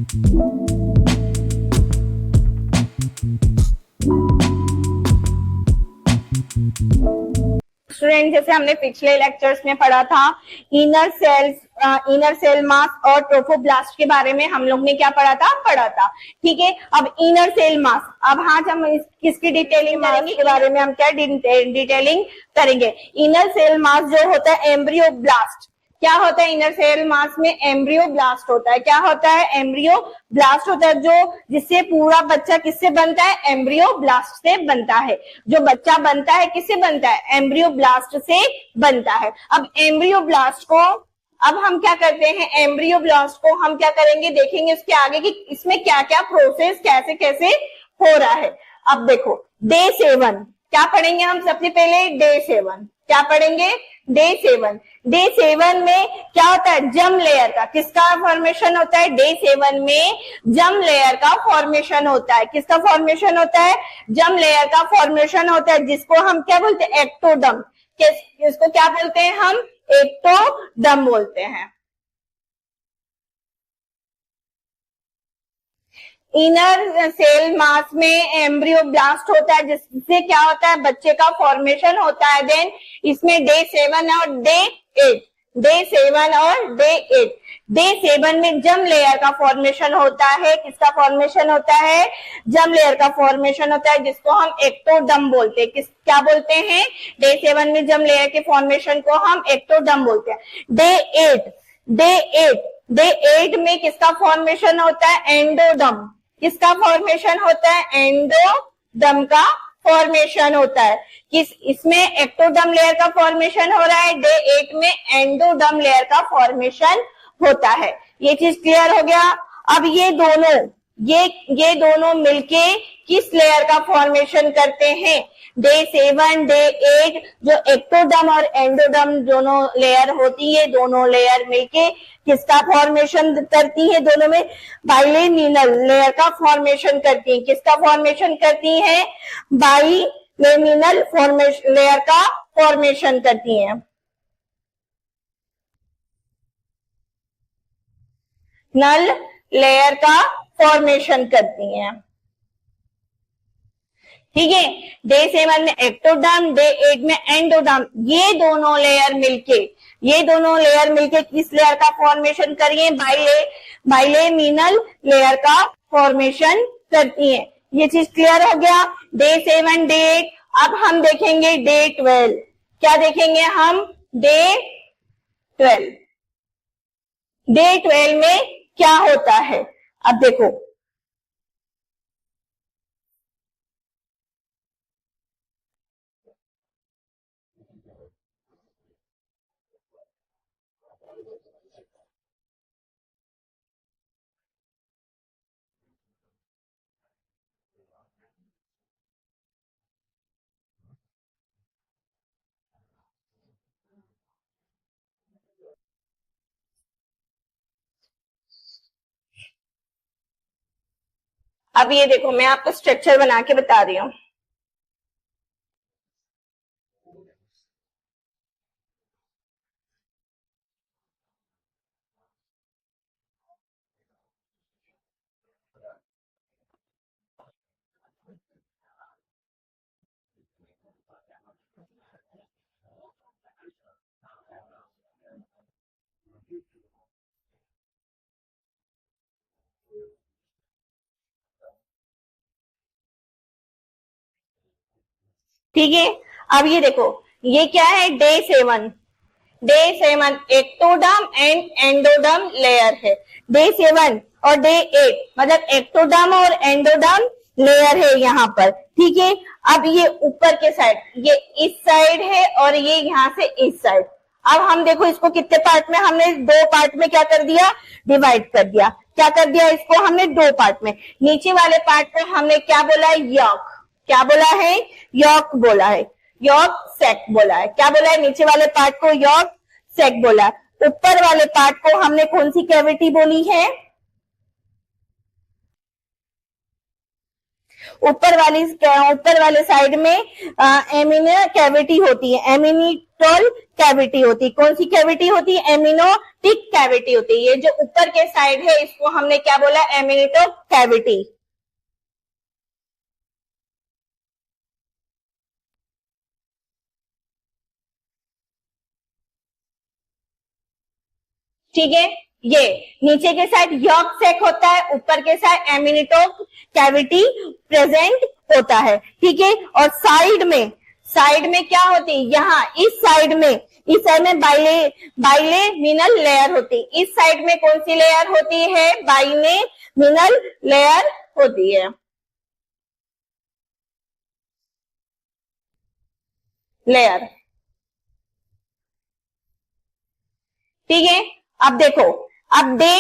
Student, जैसे हमने पिछले लेक्चर्स में पढ़ा था इनर सेल मास और ट्रोफोब्लास्ट के बारे में हम लोग ने क्या पढ़ा था। ठीक है, अब इनर सेल मास, अब आज हम किसकी डिटेलिंग करेंगे, के बारे में हम क्या डिटेलिंग करेंगे। इनर सेल मास जो होता है एम्ब्रियोब्लास्ट, क्या होता है इनर सेल मास में? एम्ब्रियोब्लास्ट होता है। क्या होता है? एम्ब्रियोब्लास्ट होता है, जो जिससे पूरा बच्चा किससे बनता है? एम्ब्रियोब्लास्ट से बनता है। जो बच्चा बनता है किससे बनता है? एम्ब्रियोब्लास्ट से बनता है। अब एम्ब्रियोब्लास्ट को अब हम क्या करते हैं, एम्ब्रियोब्लास्ट को हम क्या करेंगे, देखेंगे उसके आगे कि इसमें क्या क्या प्रोसेस कैसे कैसे हो रहा है। अब देखो डे 7 क्या पढ़ेंगे हम सबसे पहले? डे 7 क्या पढ़ेंगे? डे 7। डे 7 में क्या होता है? जम लेयर का किसका फॉर्मेशन होता है? डे 7 में जम लेयर का फॉर्मेशन होता है। किसका फॉर्मेशन होता है? जम लेयर का फॉर्मेशन होता है, जिसको हम क्या बोलते हैं? एक्टोडर्म। इसको क्या बोलते हैं हम? एक्टोडर्म बोलते हैं। इनर सेल मास में एम्ब्रियोब्लास्ट होता है, जिससे क्या होता है? बच्चे का फॉर्मेशन होता है। देन इसमें डे 7 और डे 8, डे 7 और डे 8। डे 7 में जम लेयर का फॉर्मेशन होता है। किसका फॉर्मेशन होता है? जम लेयर का फॉर्मेशन होता है, जिसको हम एक्टोडर्म बोलते हैं। क्या बोलते हैं? डे 7 में जम लेयर के फॉर्मेशन को हम एक्टोडर्म बोलते हैं। डे 8 में किसका फॉर्मेशन होता है? एंडोडर्म। किसका फॉर्मेशन होता है? एंडोडर्म का फॉर्मेशन होता है। इसमें एक्टोडर्म लेयर का फॉर्मेशन हो रहा है, डे 8 में एंडोडर्म लेयर का फॉर्मेशन होता है। ये चीज क्लियर हो गया। अब ये दोनों मिलके किस लेयर का फॉर्मेशन करते हैं? डे 7 डे 8 जो एक्टोडर्म और एंडोडर्म दोनों लेयर होती है, दोनों लेयर मिलके किसका फॉर्मेशन करती है? दोनों में बाइलेमिनल लेयर का फॉर्मेशन करती है। किसका फॉर्मेशन करती है? बाइलेमिनल लेयर का फॉर्मेशन करती है। नल लेयर का फॉर्मेशन करती हैं। ठीक है, डे 7 में एक्टोडर्म, डे 8 में एंडोडर्म, ये दोनों लेयर मिलके किस लेयर का फॉर्मेशन करिए? बाइलेमिनल लेयर का फॉर्मेशन करती है। ये चीज क्लियर हो गया। Day 7 day 8। अब हम देखेंगे डे 12। क्या देखेंगे हम? डे 12। डे 12 में क्या होता है? अब देखो अब ये देखो, मैं आपको स्ट्रक्चर बना के बता रही हूँ। ठीक है, अब ये देखो, ये क्या है? Day 7 ectoderm and endoderm layer है। डे 7 और डे 8 मतलब एक्टोडर्म और एंडोडर्म लेयर है यहाँ पर। ठीक है, अब ये ऊपर के साइड, ये इस साइड है और ये यहाँ से इस साइड। अब हम देखो इसको कितने पार्ट में, हमने 2 पार्ट में क्या कर दिया? डिवाइड कर दिया। क्या कर दिया? इसको हमने 2 पार्ट में। नीचे वाले पार्ट को हमने क्या बोला है? यॉक। क्या बोला है? यॉक बोला है। यॉक सेक बोला है। क्या बोला है? नीचे वाले पार्ट को यॉक सेक बोला है। ऊपर वाले पार्ट को हमने कौन सी कैविटी बोली है? ऊपर वाले साइड में एमिनी कैविटी होती है। स्टॉल कैविटी होती। कौन सी कैविटी होती? एमिनोटिक कैविटी होती। ये जो ऊपर के साइड है इसको हमने क्या बोला? एमिनोटिक कैविटी। ठीक है, ये नीचे के साइड यॉर्क सैक होता है, ऊपर के साइड एमिनोटिक कैविटी प्रेजेंट होता है। ठीक है, और साइड में क्या होती है? यहाँ इस साइड में बाइलेमिनल लेयर होती है। इस साइड में कौन सी लेयर होती है? बाइलेमिनल लेयर होती है। लेयर, ठीक है। अब देखो, अब डे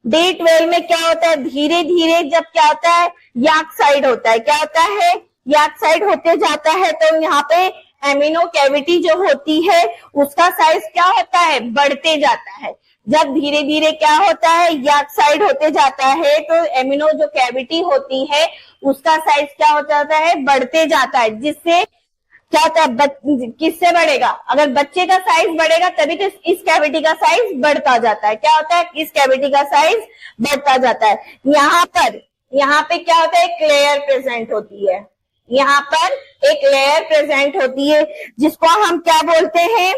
12 में क्या होता है? धीरे धीरे जब क्या होता है? याक साइड होता है। क्या होता है? याक साइड होते जाता है, तो यहाँ पे एमिनो कैविटी जो होती है उसका साइज क्या होता है? बढ़ते जाता है। जब धीरे धीरे क्या होता है? याक साइड होते जाता है, तो एमिनो जो कैविटी होती है उसका साइज क्या हो जाता है? बढ़ते जाता है। जिससे क्या होता है? किससे बढ़ेगा? अगर बच्चे का साइज बढ़ेगा तभी तो इस कैविटी का साइज बढ़ता जाता है। क्या होता है? इस कैविटी का साइज बढ़ता जाता है। यहाँ पे क्या होता है? एक लेयर प्रेजेंट होती है। यहाँ पर एक लेयर प्रेजेंट होती है जिसको हम क्या बोलते हैं?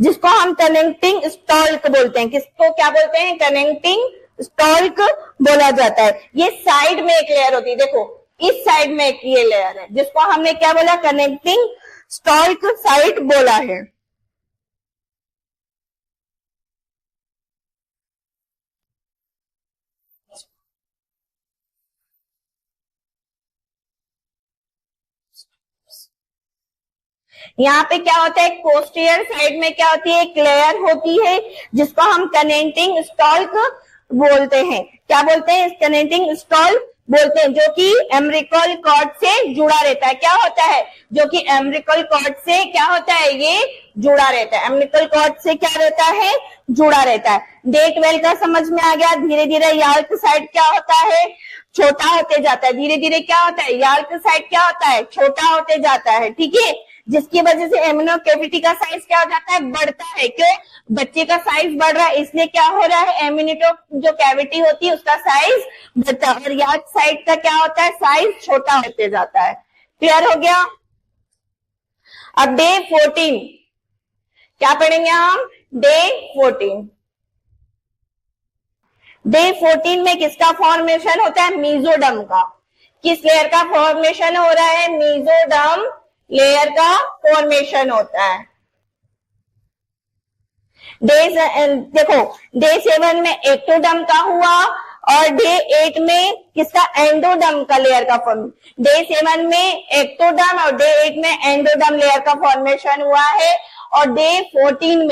जिसको हम कनेक्टिंग स्टॉल्क बोलते हैं। किसको क्या बोलते हैं? कनेक्टिंग स्टॉल्क बोला जाता है। ये साइड में एक लेयर होती है। देखो, इस साइड में एक ये लेयर है जिसको हमने क्या बोला? कनेक्टिंग स्टॉल्क साइड बोला है। यहाँ पे क्या होता है? पोस्टीरियर साइड में क्या होती है? एक लेयर होती है जिसको हम कनेक्टिंग स्टॉल्क बोलते हैं। क्या बोलते हैं? कनेक्टिंग स्टॉल्क बोलते हैं, जो कि एम्ब्रिकल कॉर्ड से जुड़ा रहता है। क्या होता है? जो कि एम्ब्रिकल कॉर्ड से क्या होता है? ये जुड़ा रहता है। एम्ब्रिकल कॉर्ड से क्या रहता है? जुड़ा रहता है। डे 12 का समझ में आ गया। धीरे धीरे यार्क साइड क्या होता है? छोटा होते जाता है। धीरे धीरे क्या होता है? यार्क साइड क्या होता है? छोटा होते जाता है। ठीक है, जिसकी वजह से एमिनो कैविटी का साइज क्या हो जाता है? बढ़ता है। क्यों? बच्चे का साइज बढ़ रहा है, इसलिए क्या हो रहा है? एमिनो जो कैविटी होती है उसका साइज बढ़ता है, और यार्क साइड का क्या होता है? साइज छोटा होते जाता है। क्लियर हो गया? अब डे 14 क्या पढ़ेंगे हम? डे 14। डे 14 में किसका फॉर्मेशन होता है? मीजोडर्म का। किस लेयर का फॉर्मेशन हो रहा है? मीजोडर्म लेयर का फॉर्मेशन होता है। देखो, डे 7 में एक्टोडर्म का हुआ, और डे 8 में किसका? एंडोडर्म का लेयर का फॉर्मेशन। डे 7 में एक्टोडर्म और डे 8 में एंडोडर्म लेयर का फॉर्मेशन हुआ है, और डे 14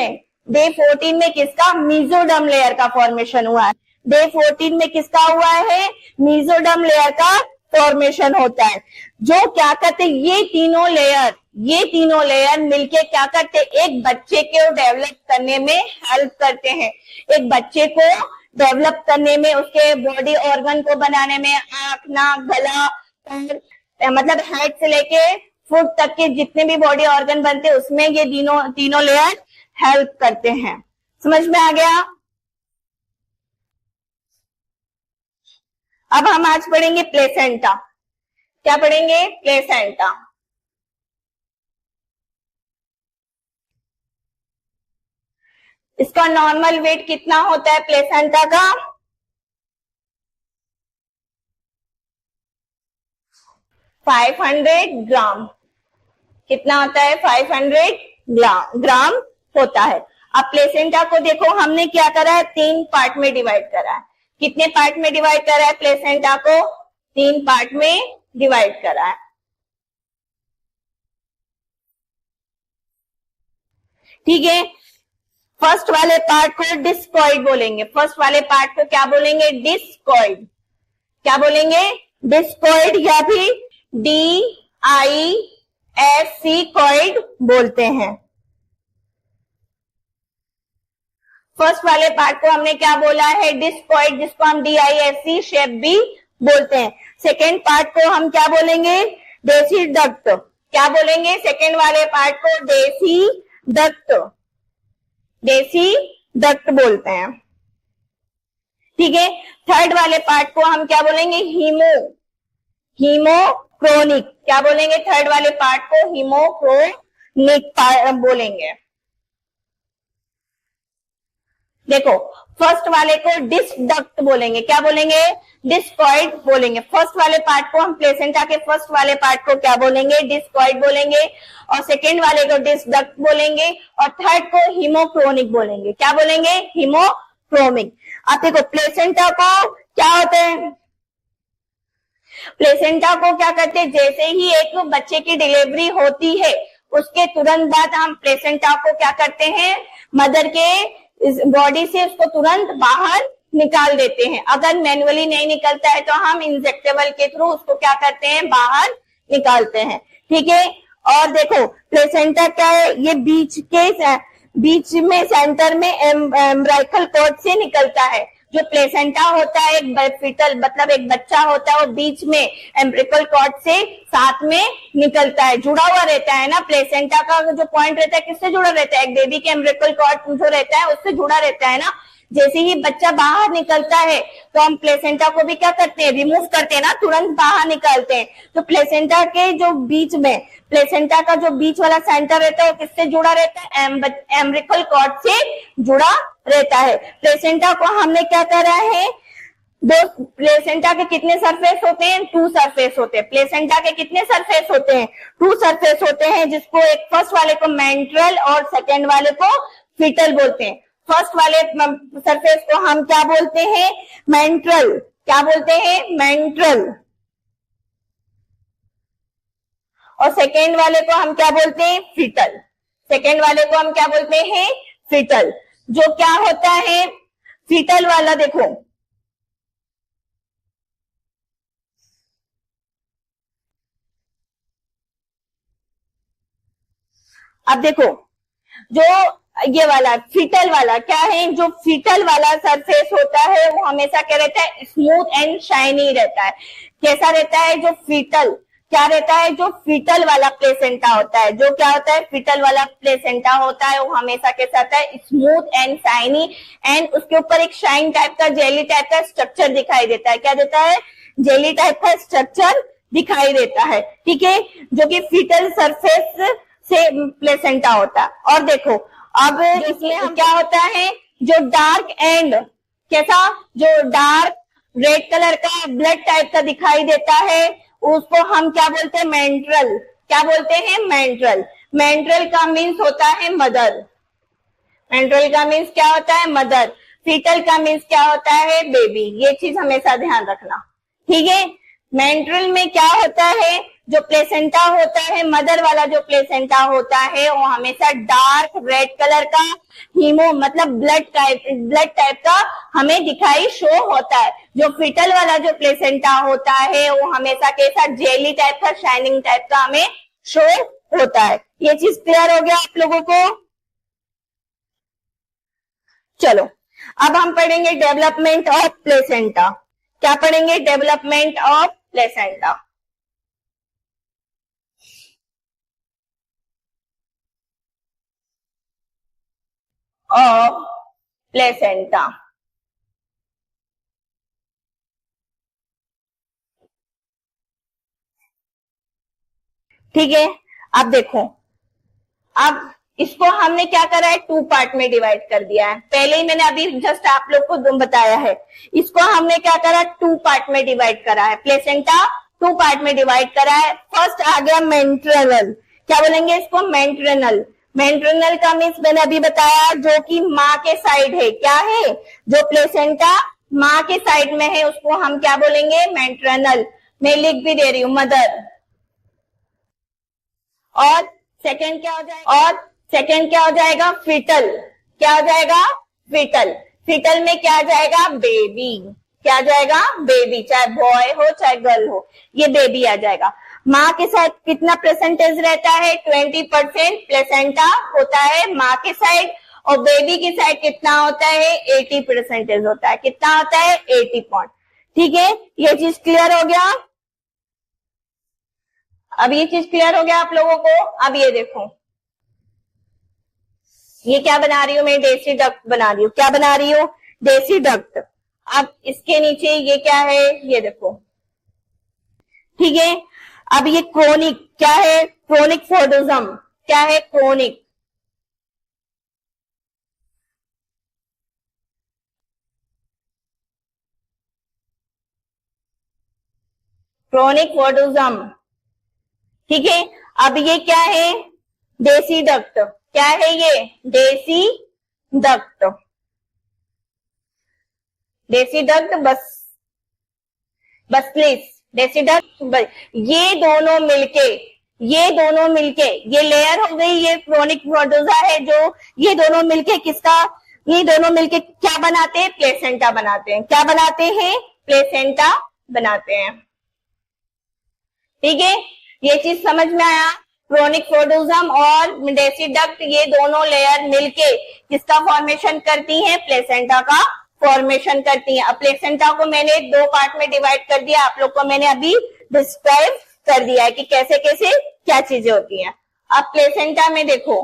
में किसका? मीजोडर्म लेयर का फॉर्मेशन हुआ है। डे 14 में किसका हुआ है? मीजोडर्म लेयर का फॉर्मेशन होता है। जो क्या करते? ये तीनों लेयर मिलके क्या करते? एक बच्चे को डेवलप करने में हेल्प करते हैं। एक बच्चे को डेवलप करने में, उसके बॉडी ऑर्गन को बनाने में, आंख, नाक, गला, मतलब हेड से लेके फुट तक के जितने भी बॉडी ऑर्गन बनते हैं उसमें ये तीनों लेयर हेल्प करते हैं। समझ में आ गया? अब हम आज पढ़ेंगे प्लेसेंटा। क्या पढ़ेंगे? प्लेसेंटा। इसका नॉर्मल वेट कितना होता है प्लेसेंटा का? 500 ग्राम। कितना होता है? 500 ग्राम होता है। अब प्लेसेंटा को देखो, हमने क्या करा है? 3 पार्ट में डिवाइड करा है। कितने पार्ट में डिवाइड करा है प्लेसेंटा को? 3 पार्ट में डिवाइड करा है। ठीक है, फर्स्ट वाले पार्ट को डिस्कॉइड बोलेंगे। फर्स्ट वाले पार्ट को क्या बोलेंगे? डिस्कॉइड। क्या बोलेंगे? डिस्कॉइड, या फिर DISC कॉइड बोलते हैं। फर्स्ट वाले पार्ट को हमने क्या बोला है? डिस्कॉइड, जिसको हम DISC शेप भी बोलते हैं। सेकेंड पार्ट को हम क्या बोलेंगे? डेसीडक्ट। क्या बोलेंगे सेकेंड वाले पार्ट को? देसी डक्ट, देसी डक्ट बोलते हैं। ठीक है, थर्ड वाले पार्ट को हम क्या बोलेंगे? हीमोक्रोनिक। क्या बोलेंगे? थर्ड वाले पार्ट को हीमोक्रोनिक बोलेंगे। देखो, फर्स्ट वाले को डिस्क डक्ट बोलेंगे। क्या बोलेंगे? डिस्कॉइड बोलेंगे। फर्स्ट वाले पार्ट को हम प्लेसेंटा के फर्स्ट वाले पार्ट को क्या बोलेंगे? डिस्कॉइड बोलेंगे। और सेकेंड वाले को डिस्क डक्ट बोलेंगे। और थर्ड को हीमोक्रोनिक बोलेंगे। क्या बोलेंगे? हीमोक्रोनिक। अब देखो, प्लेसेंटा को क्या होता है? प्लेसेंटा को क्या करते हैं? जैसे ही एक बच्चे की डिलीवरी होती है उसके तुरंत बाद हम प्लेसेंटा को क्या करते हैं? मदर के इस बॉडी से उसको तुरंत बाहर निकाल देते हैं। अगर मैन्युअली नहीं निकलता है तो हम इंजेक्टेबल के थ्रू उसको क्या करते हैं? बाहर निकालते हैं। ठीक है, और देखो प्लेसेंटा क्या है? ये बीच में सेंटर में एम्ब्राइकल कॉर्ड से निकलता है। जो प्लेसेंटा होता है एक फीटल मतलब एक बच्चा होता है, वो बीच में एम्ब्रिकल कॉर्ड से साथ में निकलता है, जुड़ा हुआ रहता है ना। प्लेसेंटा का जो पॉइंट रहता है किससे जुड़ा रहता है? एक बेबी के एम्ब्रिकल कॉर्ड जो रहता है उससे जुड़ा रहता है ना। जैसे ही बच्चा बाहर निकलता है तो हम प्लेसेंटा को भी क्या करते हैं? रिमूव करते हैं ना, तुरंत बाहर निकालते हैं। तो प्लेसेंटा के जो बीच में, प्लेसेंटा का जो बीच वाला सेंटर रहता है वो किससे जुड़ा रहता है? एम्ब्रिकल कॉर्ड से जुड़ा रहता है। प्लेसेंटा को हमने क्या करा है? दो प्लेसेंटा के कितने सरफेस होते हैं? 2 सरफेस होते हैं। प्लेसेंटा के कितने सरफेस होते हैं? 2 सरफेस होते हैं, जिसको एक फर्स्ट वाले को मेंट्रल और सेकेंड वाले को फीटल बोलते हैं। फर्स्ट वाले सरफेस को हम क्या बोलते हैं? मेंट्रल। क्या बोलते हैं? मेंट्रल। और सेकेंड वाले को हम क्या बोलते हैं? फीटल। सेकेंड वाले को हम क्या बोलते हैं? फीटल। जो क्या होता है फीटल वाला, देखो अब देखो, जो ये वाला फीटल वाला क्या है? जो फीटल वाला सरफेस होता है वो हमेशा क्या रहता है? स्मूथ एंड शाइनी रहता है। कैसा रहता है? जो फीटल क्या रहता है? जो फीटल वाला प्लेसेंटा होता है, जो क्या होता है? फीटल वाला प्लेसेंटा होता है वो हमेशा कैसा होता है? स्मूथ एंड शाइनी, एंड उसके ऊपर एक शाइन टाइप का, जेली टाइप का स्ट्रक्चर दिखाई देता है। क्या देता है? जेली टाइप का स्ट्रक्चर दिखाई देता है। ठीक है, जो कि फीटल सरफेस से प्लेसेंटा होता है। और देखो अब इसमें हम क्या होता है? जो डार्क एंड कैसा, जो डार्क रेड कलर का ब्लड टाइप का दिखाई देता है उसको हम क्या बोलते हैं? मेंट्रल। क्या बोलते हैं? मेंट्रल। मेंट्रल का मीन्स होता है मदर। मेंट्रल का मीन्स क्या होता है? मदर। फीटल का मीन्स क्या होता है? बेबी। ये चीज हमेशा ध्यान रखना। ठीक है, मेंट्रल में क्या होता है? जो प्लेसेंटा होता है, मदर वाला जो प्लेसेंटा होता है वो हमेशा डार्क रेड कलर का हीमो मतलब ब्लड टाइप का हमें दिखाई शो होता है। जो फीटल वाला जो प्लेसेंटा होता है वो हमेशा कैसा? जेली टाइप का, शाइनिंग टाइप का हमें शो होता है। ये चीज क्लियर हो गया आप लोगों को? चलो अब हम पढ़ेंगे डेवलपमेंट ऑफ प्लेसेंटा। क्या पढ़ेंगे? Development of placenta. Of placenta. ठीक है, अब देखो, अब इसको हमने क्या करा है? 2 पार्ट में डिवाइड कर दिया है। पहले ही मैंने अभी जस्ट आप लोग को बताया है। इसको हमने क्या करा? 2 पार्ट में डिवाइड करा है। प्लेसेंटा 2 पार्ट में डिवाइड करा है। फर्स्ट आ गया मेंट्रनल। क्या बोलेंगे इसको? मेंट्रनल। मेंट्रनल का मीन्स मैंने अभी बताया जो कि माँ के साइड है। क्या है? जो प्लेसेंटा माँ के साइड में है उसको हम क्या बोलेंगे? मेंट्रनल। मैं लिख भी दे रही हूं, मदर। और सेकेंड क्या हो जाएगा? और सेकेंड क्या हो जाएगा? फीटल। क्या हो जाएगा? फीटल। फीटल में क्या आ जाएगा? बेबी। क्या आ जाएगा? बेबी। चाहे बॉय हो चाहे गर्ल हो, ये बेबी आ जाएगा। माँ के साथ कितना परसेंटेज रहता है? 20% प्लेसेंटा होता है माँ के साइड, और बेबी की साइड कितना होता है? 80% होता है। कितना होता है? 80 पॉइंट। ठीक है, ये चीज क्लियर हो गया। अब ये चीज क्लियर हो गया आप लोगों को। अब ये देखो, ये क्या बना रही हूं मैं, डेसी डक्ट बना रही हूँ। क्या बना रही हूँ, डेसी डक्ट। अब इसके नीचे ये क्या है, ये देखो, ठीक है। अब ये क्रोनिक क्या है, क्रोनिक फोडोजम। क्या है, क्रोनिक। क्रोनिक फोडोजम, ठीक है। अब ये क्या है, डेसी डक्ट। क्या है ये, डेसी डक्ट। डेसी डक्ट बसलिस, डेसी डक्ट। ये दोनों मिलके ये लेयर हो गई, ये क्रोनिक प्रोडोजा है जो, ये दोनों मिलके किसका, ये दोनों मिलके क्या बनाते हैं, प्लेसेंटा बनाते हैं। क्या बनाते हैं, प्लेसेंटा बनाते हैं। ठीक है, ये चीज समझ में आया। क्रोनिक प्रोडोजम और डेसी डक्ट ये दोनों लेयर मिलके किसका फॉर्मेशन करती हैं, प्लेसेंटा का फॉर्मेशन करती हैं। अब प्लेसेंटा को मैंने दो पार्ट में डिवाइड कर दिया, आप लोग को मैंने अभी डिस्क्राइब कर दिया है कि कैसे कैसे क्या चीजें होती हैं। अब प्लेसेंटा में देखो,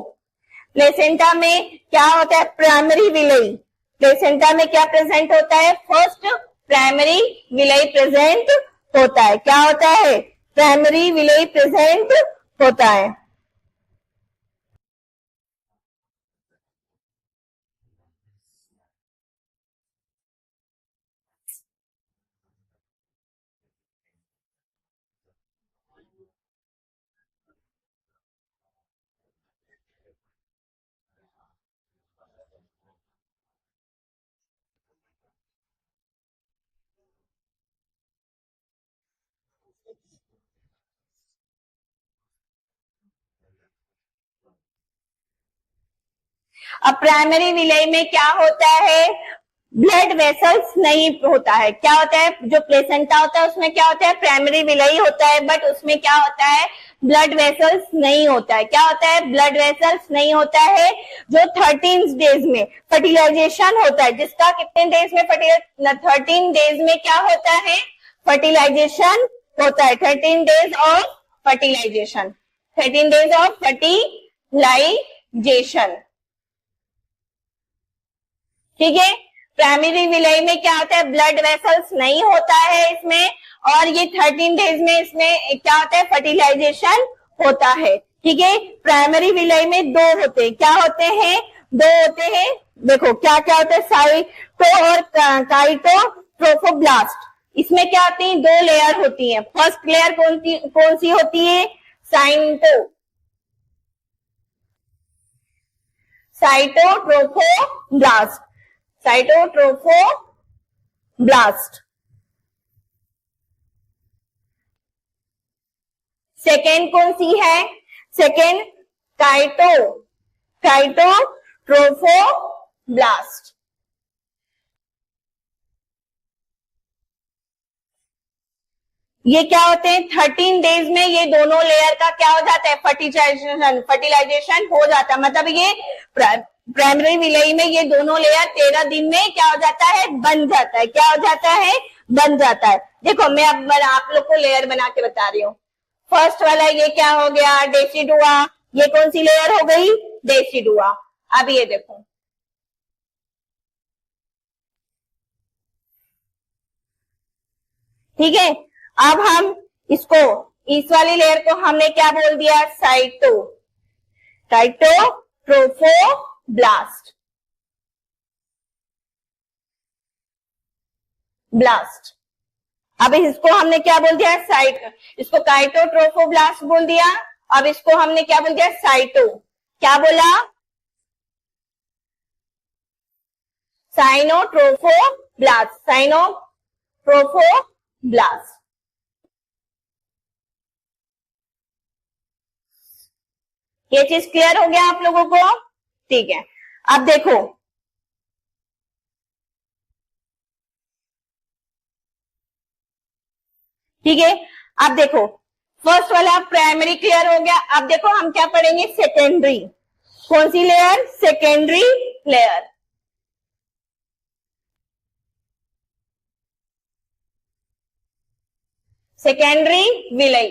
प्लेसेंटा में क्या होता है, प्राइमरी विलई। प्लेसेंटा में क्या प्रेजेंट होता है, फर्स्ट प्राइमरी विलई प्रेजेंट होता है। क्या होता है, प्राइमरी विलई प्रेजेंट होता है। अब प्राइमरी विलय में क्या होता है, ब्लड वेसल्स नहीं होता है। क्या होता है, जो प्लेसेंटा होता है उसमें क्या होता है, प्राइमरी विलय होता है, बट उसमें क्या होता है, ब्लड वेसल्स नहीं होता है। क्या होता है, ब्लड वेसल्स नहीं होता है। जो 13 डेज में फर्टिलाइजेशन होता है, जिसका कितने डेज में 13 डेज में क्या होता है, फर्टिलाइजेशन होता है। 13 days of fertilization, 13 days of fertilization. ठीक है, प्राइमरी विलय में क्या होता है, ब्लड वेसल्स नहीं होता है इसमें, और ये 13 डेज में इसमें क्या होता है, फर्टिलाइजेशन होता है। ठीक है, प्राइमरी विलय में दो होते हैं। क्या होते हैं, दो होते हैं। देखो क्या क्या होता है, साइटो और काइटो ट्रोफोब्लास्ट। इसमें क्या होती है, दो लेयर होती है। फर्स्ट लेयर कौन सी होती है, साइटोट्रोफोब्लास्ट। साइटोट्रोफोब्लास्ट। सेकेंड कौन सी है, सेकेंड काइटोट्रोफोब्लास्ट। ये क्या होते हैं, 13 डेज में ये दोनों लेयर का क्या हो जाता है, फर्टिलाइजेशन हो जाता है। मतलब ये प्राइमरी विलय में ये दोनों लेयर 13 दिन में क्या हो जाता है, बन जाता है। क्या हो जाता है, बन जाता है। देखो मैं अब आप लोग को लेयर बना के बता रही हूँ। फर्स्ट वाला ये क्या हो गया, डेसिडुआ। ये कौन सी लेयर हो गई, डेसिडुआ। अब ये देखो, ठीक है। अब हम इसको, इस वाली लेयर को हमने क्या बोल दिया, साइटोट्रोफोब्लास्ट। अब इसको हमने क्या बोल दिया, इसको काइटोट्रोफोब्लास्ट बोल दिया। अब इसको हमने क्या बोल दिया, क्या बोला, साइनोट्रोफोब्लास्ट। ये चीज क्लियर हो गया आप लोगों को, ठीक है। अब देखो, ठीक है। अब देखो, फर्स्ट वाला प्राइमरी क्लियर हो गया। अब देखो हम क्या पढ़ेंगे, सेकेंडरी। कौन सी लेयर, सेकेंडरी लेयर। सेकेंडरी विलय।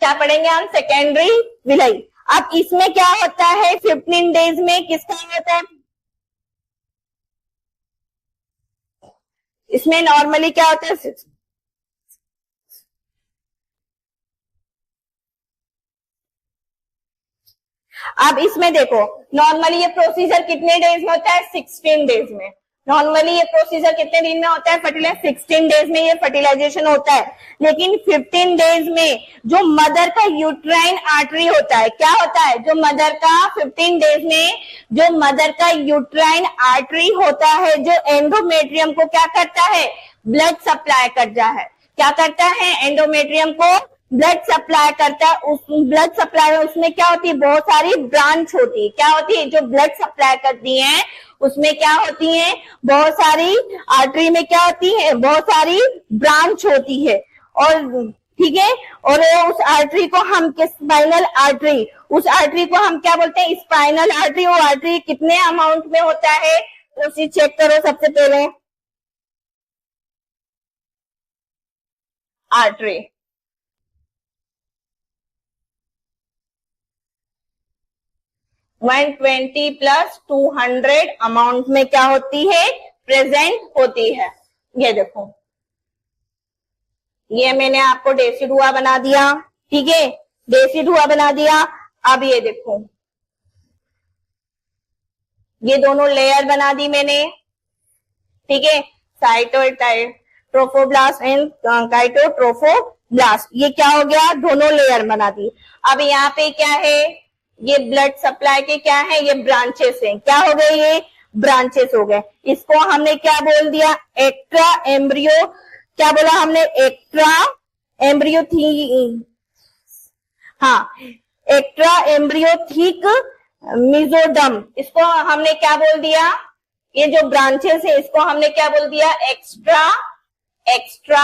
क्या पढ़ेंगे हम, सेकेंडरी विलय। अब इसमें क्या होता है 15 डेज में, किसका होता है, इसमें नॉर्मली क्या होता है, अब इसमें देखो नॉर्मली ये प्रोसीजर कितने डेज में होता है, 16 डेज में। नॉर्मली ये प्रोसीजर कितने दिन में होता है, फर्टिलाइज 16 डेज में ये फर्टिलाइजेशन होता है। लेकिन 15 डेज में जो मदर का यूट्राइन आर्टरी होता है, क्या होता है, जो मदर का 15 डेज में जो मदर का यूट्राइन आर्टरी होता है, जो एंडोमेट्रियम को क्या करता है, ब्लड सप्लाई करता है। क्या करता है, एंडोमेट्रियम को ब्लड सप्लाई करता है। उस ब्लड सप्लाई में उसमें क्या होती है, बहुत सारी ब्रांच होती है। क्या होती है, जो ब्लड सप्लाई करती है उसमें क्या होती है, बहुत सारी आर्टरी में क्या होती है, बहुत सारी ब्रांच होती है। और ठीक है, और उस आर्टरी को हम स्पाइनल आर्टरी, उस आर्टरी को हम क्या बोलते हैं, स्पाइनल आर्टरी। वो आर्टरी कितने अमाउंट में होता है, उसी चेक करो सबसे पहले। आर्टरी 120 प्लस 200 अमाउंट में क्या होती है, प्रेजेंट होती है। ये देखो, ये मैंने आपको डेसी धुआ बना दिया, ठीक है, डेसी धुआ बना दिया। अब ये देखो, ये दोनों लेयर बना दी मैंने, ठीक है, साइटोट्रोफोब्लास्ट एंड काइटोट्रोफोब्लास्ट। ये क्या हो गया, दोनों लेयर बना दी। अब यहाँ पे क्या है, ये ब्लड सप्लाई के क्या है, ये ब्रांचेस हैं। क्या हो गए, ये ब्रांचेस हो गए। इसको हमने क्या बोल दिया, एक्स्ट्रा एम्ब्रियो। क्या बोला हमने, एक्स्ट्रा एम्ब्रियो थी, हाँ, एक्स्ट्रा एम्ब्रियोथिक मेसोडर्म। इसको हमने क्या बोल दिया, ये जो ब्रांचेस है इसको हमने क्या बोल दिया, एक्स्ट्रा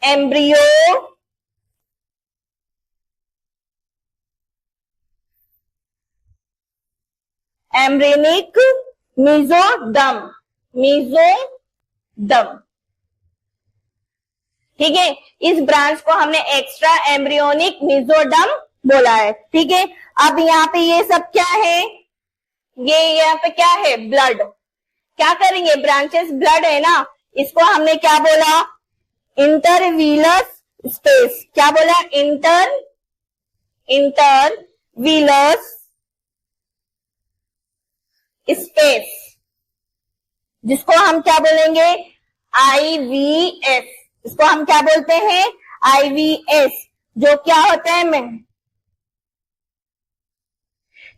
एम्ब्रियो एम्ब्रियोनिक मेसोडर्म, ठीक है। इस ब्रांच को हमने एक्स्ट्रा एम्ब्रियोनिक मेसोडर्म बोला है, ठीक है। अब यहाँ पे ये सब क्या है, ये यहाँ पे क्या है, ब्लड। क्या करेंगे, ब्रांचेस ब्लड है ना, इसको हमने क्या बोला, इंटरवीलस स्पेस। क्या बोला, इंटरवीलस स्पेस, जिसको हम क्या बोलेंगे, आईवीएस। इसको हम क्या बोलते हैं, आईवीएस, जो क्या होता है मैं,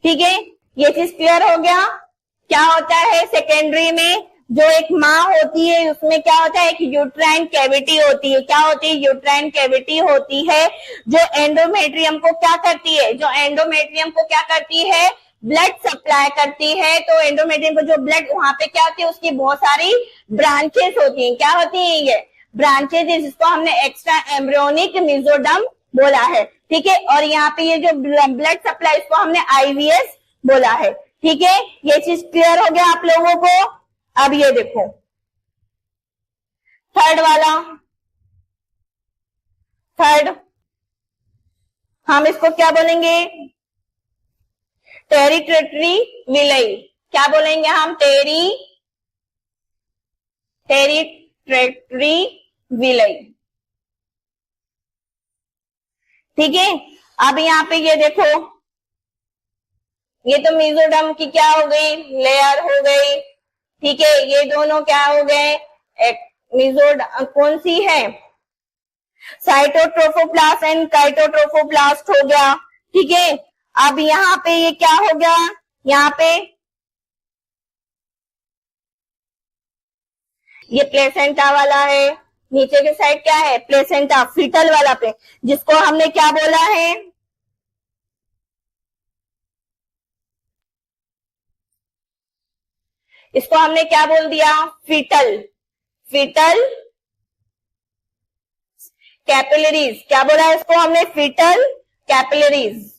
ठीक है। ये चीज क्लियर हो गया। क्या होता है, सेकेंडरी में जो एक माँ होती है उसमें क्या होता है, एक यूट्राइन कैविटी होती है। क्या होती है, यूट्राइन कैविटी होती है, जो एंडोमेट्रियम को क्या करती है, जो एंडोमेट्रियम को क्या करती है, ब्लड सप्लाई करती है। तो एंडोमेट्रियम को जो ब्लड, वहां पे क्या होती है, उसकी बहुत सारी ब्रांचेस होती हैं। क्या होती है, ये ब्रांचेस, जिसको हमने एक्स्ट्रा एम्ब्रियोनिक मेसोडर्म बोला है, ठीक है। और यहाँ पे ये जो ब्लड सप्लाई, इसको हमने आईवीएस बोला है, ठीक है। ये चीज क्लियर हो गया आप लोगों को। अब ये देखो थर्ड वाला, थर्ड हम इसको क्या बोलेंगे, टेरिटरी विलय। क्या बोलेंगे हम, टेरिटरी विलय, ठीक है। अब यहाँ पे ये देखो, ये तो मेसोडर्म की क्या हो गई, लेयर हो गई, ठीक है। ये दोनों क्या हो गए, मेसोडर्म कौन सी है, साइटोट्रोफोब्लास्ट एंड काइटोट्रोफोब्लास्ट हो गया, ठीक है। अब यहाँ पे ये क्या हो गया, यहाँ पे ये प्लेसेंटा वाला है, नीचे के साइड क्या है, प्लेसेंटा, फीटल वाला पे, जिसको हमने क्या बोला है, इसको हमने क्या बोल दिया, फीटल कैपिलरीज। क्या बोला है इसको हमने, फीटल कैपिलरीज।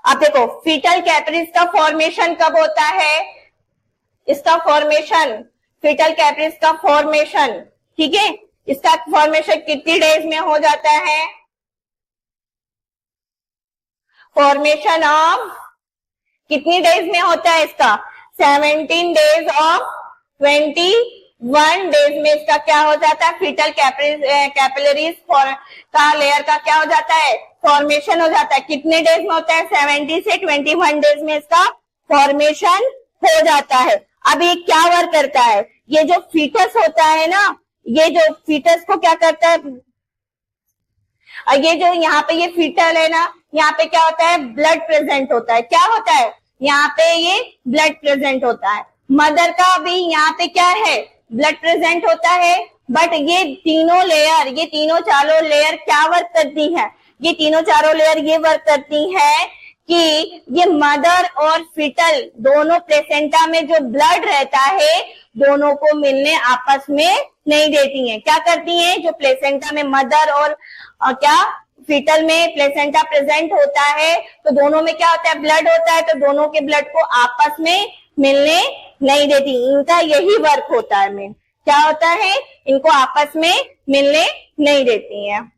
अब देखो, फीटल कैपिलरीज का फॉर्मेशन कब होता है, इसका फॉर्मेशन फीटल कैप्रिस का फॉर्मेशन, ठीक है, इसका फॉर्मेशन कितनी डेज में हो जाता है? फॉर्मेशन ऑफ कितनी डेज में होता है इसका? 17 डेज ऑफ 21 डेज में इसका क्या हो जाता है? फीटल कैपिलरीज का लेयर का क्या हो जाता है? फॉर्मेशन हो जाता है। कितने डेज में होता है? 70 से 21 डेज में इसका फॉर्मेशन हो जाता है। अब ये क्या वर्क करता है? ये जो फीटस होता है ना, ये जो फीटस को क्या करता है, ये जो यहाँ पे ये फीटल है ना, यहाँ पे क्या होता है? ब्लड प्रेजेंट होता है। क्या होता है? यहाँ पे ये ब्लड प्रेजेंट होता है। मदर का भी यहाँ पे क्या है? ब्लड प्रेजेंट होता है। बट ये तीनों लेयर, ये तीनों चारों लेयर क्या वर्क करती है? ये तीनों चारों लेयर ये वर्क करती है कि ये मदर और फीटल दोनों प्लेसेंटा में जो ब्लड रहता है, दोनों को मिलने आपस में नहीं देती हैं। क्या करती हैं? जो प्लेसेंटा में मदर और क्या फीटल में प्लेसेंटा प्रेजेंट होता है, तो दोनों में क्या होता है? ब्लड होता है, तो दोनों के ब्लड को आपस में मिलने नहीं देती। इनका यही वर्क होता है। में क्या होता है? इनको आपस में मिलने नहीं देती हैं।